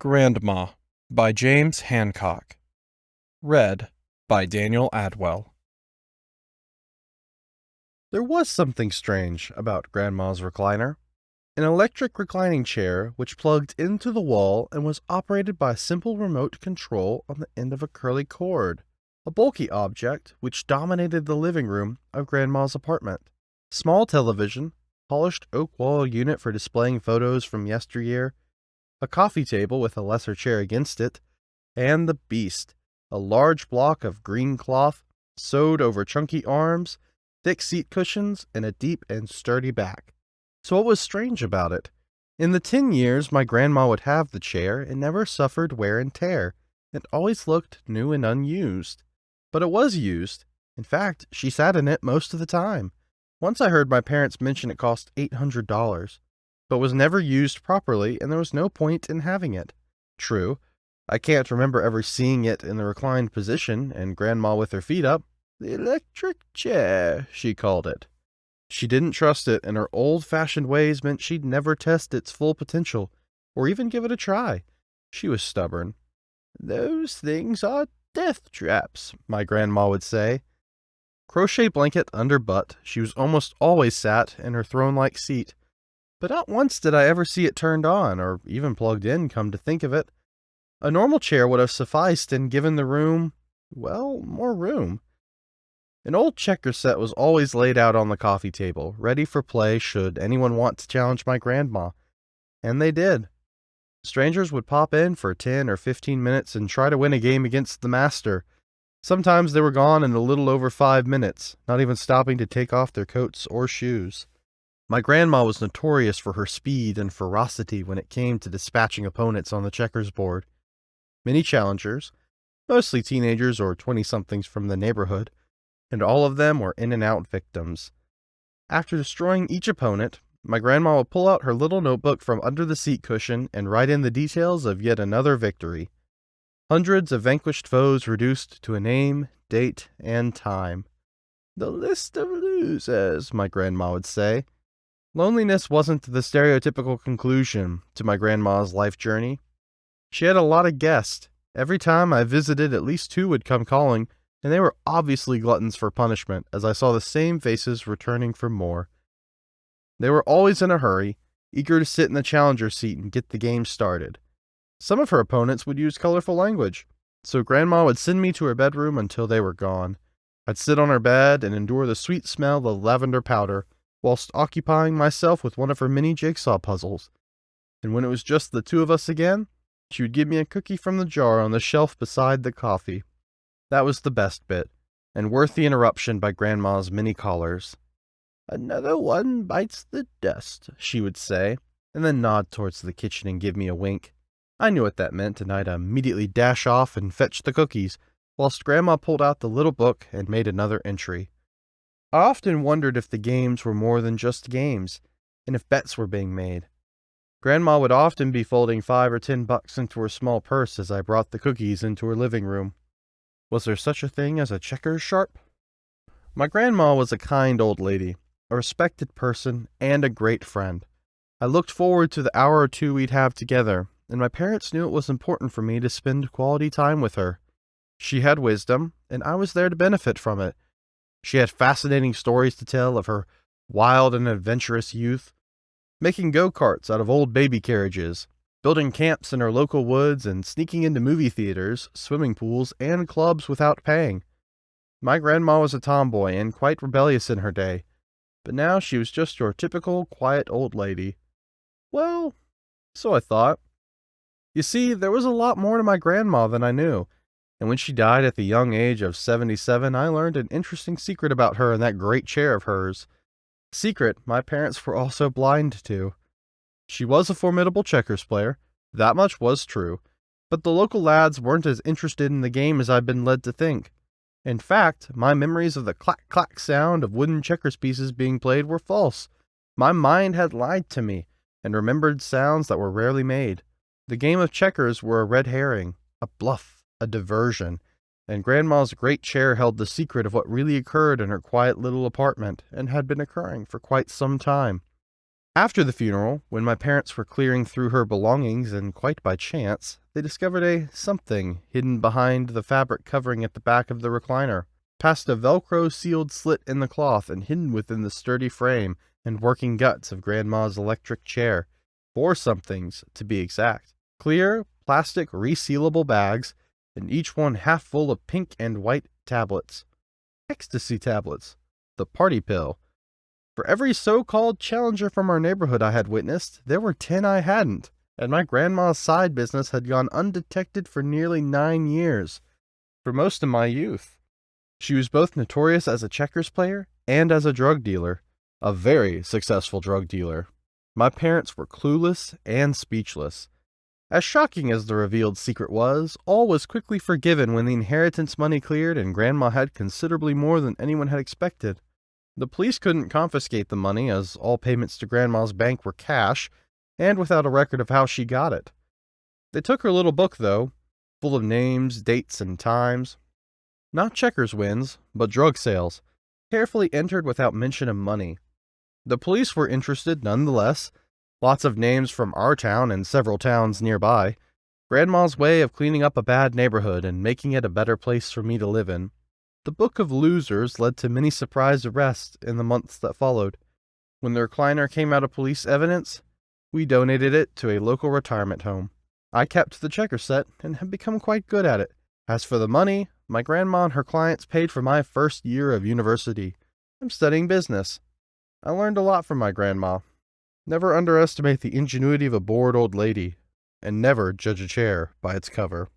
Grandma by James Hancock. Read by Daniel Adwell. There was something strange about Grandma's recliner. An electric reclining chair which plugged into the wall and was operated by a simple remote control on the end of a curly cord. A bulky object which dominated the living room of Grandma's apartment. Small television, polished oak wall unit for displaying photos from yesteryear, a coffee table with a lesser chair against it, and the beast, a large block of green cloth, sewed over chunky arms, thick seat cushions, and a deep and sturdy back. So what was strange about it? In the 10 years my grandma would have the chair, it never suffered wear and tear. It always looked new and unused. But it was used. In fact, she sat in it most of the time. Once I heard my parents mention it cost $800, but was never used properly, and there was no point in having it. True, I can't remember ever seeing it in the reclined position, and Grandma with her feet up. The electric chair, she called it. She didn't trust it, and her old-fashioned ways meant she'd never test its full potential, or even give it a try. She was stubborn. Those things are death traps, my grandma would say. Crochet blanket under butt, she was almost always sat in her throne-like seat. But not once did I ever see it turned on, or even plugged in, come to think of it. A normal chair would have sufficed and given the room, well, more room. An old checker set was always laid out on the coffee table, ready for play should anyone want to challenge my grandma. And they did. Strangers would pop in for 10 or 15 minutes and try to win a game against the master. Sometimes they were gone in a little over 5 minutes, not even stopping to take off their coats or shoes. My grandma was notorious for her speed and ferocity when it came to dispatching opponents on the checkers board. Many challengers, mostly teenagers or 20-somethings from the neighborhood, and all of them were in-and-out victims. After destroying each opponent, my grandma would pull out her little notebook from under the seat cushion and write in the details of yet another victory. Hundreds of vanquished foes reduced to a name, date, and time. The list of losers, my grandma would say. Loneliness wasn't the stereotypical conclusion to my grandma's life journey. She had a lot of guests. Every time I visited, at least 2 would come calling, and they were obviously gluttons for punishment, as I saw the same faces returning for more. They were always in a hurry, eager to sit in the challenger seat and get the game started. Some of her opponents would use colorful language, so Grandma would send me to her bedroom until they were gone. I'd sit on her bed and endure the sweet smell of lavender powder, whilst occupying myself with one of her many jigsaw puzzles. And when it was just the 2 of us again, she would give me a cookie from the jar on the shelf beside the coffee. That was the best bit, and worth the interruption by Grandma's many callers. Another one bites the dust, she would say, and then nod towards the kitchen and give me a wink. I knew what that meant, and I'd immediately dash off and fetch the cookies, whilst Grandma pulled out the little book and made another entry. I often wondered if the games were more than just games, and if bets were being made. Grandma would often be folding $5 or $10 into her small purse as I brought the cookies into her living room. Was there such a thing as a checkers sharp? My grandma was a kind old lady, a respected person, and a great friend. I looked forward to the hour or 2 we'd have together, and my parents knew it was important for me to spend quality time with her. She had wisdom, and I was there to benefit from it. She had fascinating stories to tell of her wild and adventurous youth, making go-karts out of old baby carriages, building camps in her local woods, and sneaking into movie theaters, swimming pools, and clubs without paying. My grandma was a tomboy and quite rebellious in her day, but now she was just your typical quiet old lady. Well, so I thought. You see, there was a lot more to my grandma than I knew, and when she died at the young age of 77, I learned an interesting secret about her and that great chair of hers. Secret my parents were also blind to. She was a formidable checkers player, that much was true, but the local lads weren't as interested in the game as I'd been led to think. In fact, my memories of the clack-clack sound of wooden checkers pieces being played were false. My mind had lied to me, and remembered sounds that were rarely made. The game of checkers were a red herring, a bluff, a diversion, and Grandma's great chair held the secret of what really occurred in her quiet little apartment, and had been occurring for quite some time. After the funeral, when my parents were clearing through her belongings and quite by chance, they discovered a something hidden behind the fabric covering at the back of the recliner, past a Velcro sealed slit in the cloth and hidden within the sturdy frame and working guts of Grandma's electric chair. 4 somethings, to be exact. Clear, plastic, resealable bags, and each one half full of pink and white tablets. Ecstasy tablets. The party pill. For every so-called challenger from our neighborhood I had witnessed, there were 10 I hadn't, and my grandma's side business had gone undetected for nearly 9 years, for most of my youth. She was both notorious as a checkers player and as a drug dealer, a very successful drug dealer. My parents were clueless and speechless. As shocking as the revealed secret was, all was quickly forgiven when the inheritance money cleared and Grandma had considerably more than anyone had expected. The police couldn't confiscate the money, as all payments to Grandma's bank were cash, and without a record of how she got it. They took her little book, though, full of names, dates, and times. Not checkers wins, but drug sales, carefully entered without mention of money. The police were interested nonetheless. Lots of names from our town and several towns nearby. Grandma's way of cleaning up a bad neighborhood and making it a better place for me to live in. The book of losers led to many surprise arrests in the months that followed. When the recliner came out of police evidence, we donated it to a local retirement home. I kept the checker set and have become quite good at it. As for the money, my grandma and her clients paid for my first year of university. I'm studying business. I learned a lot from my grandma. Never underestimate the ingenuity of a bored old lady, and never judge a chair by its cover.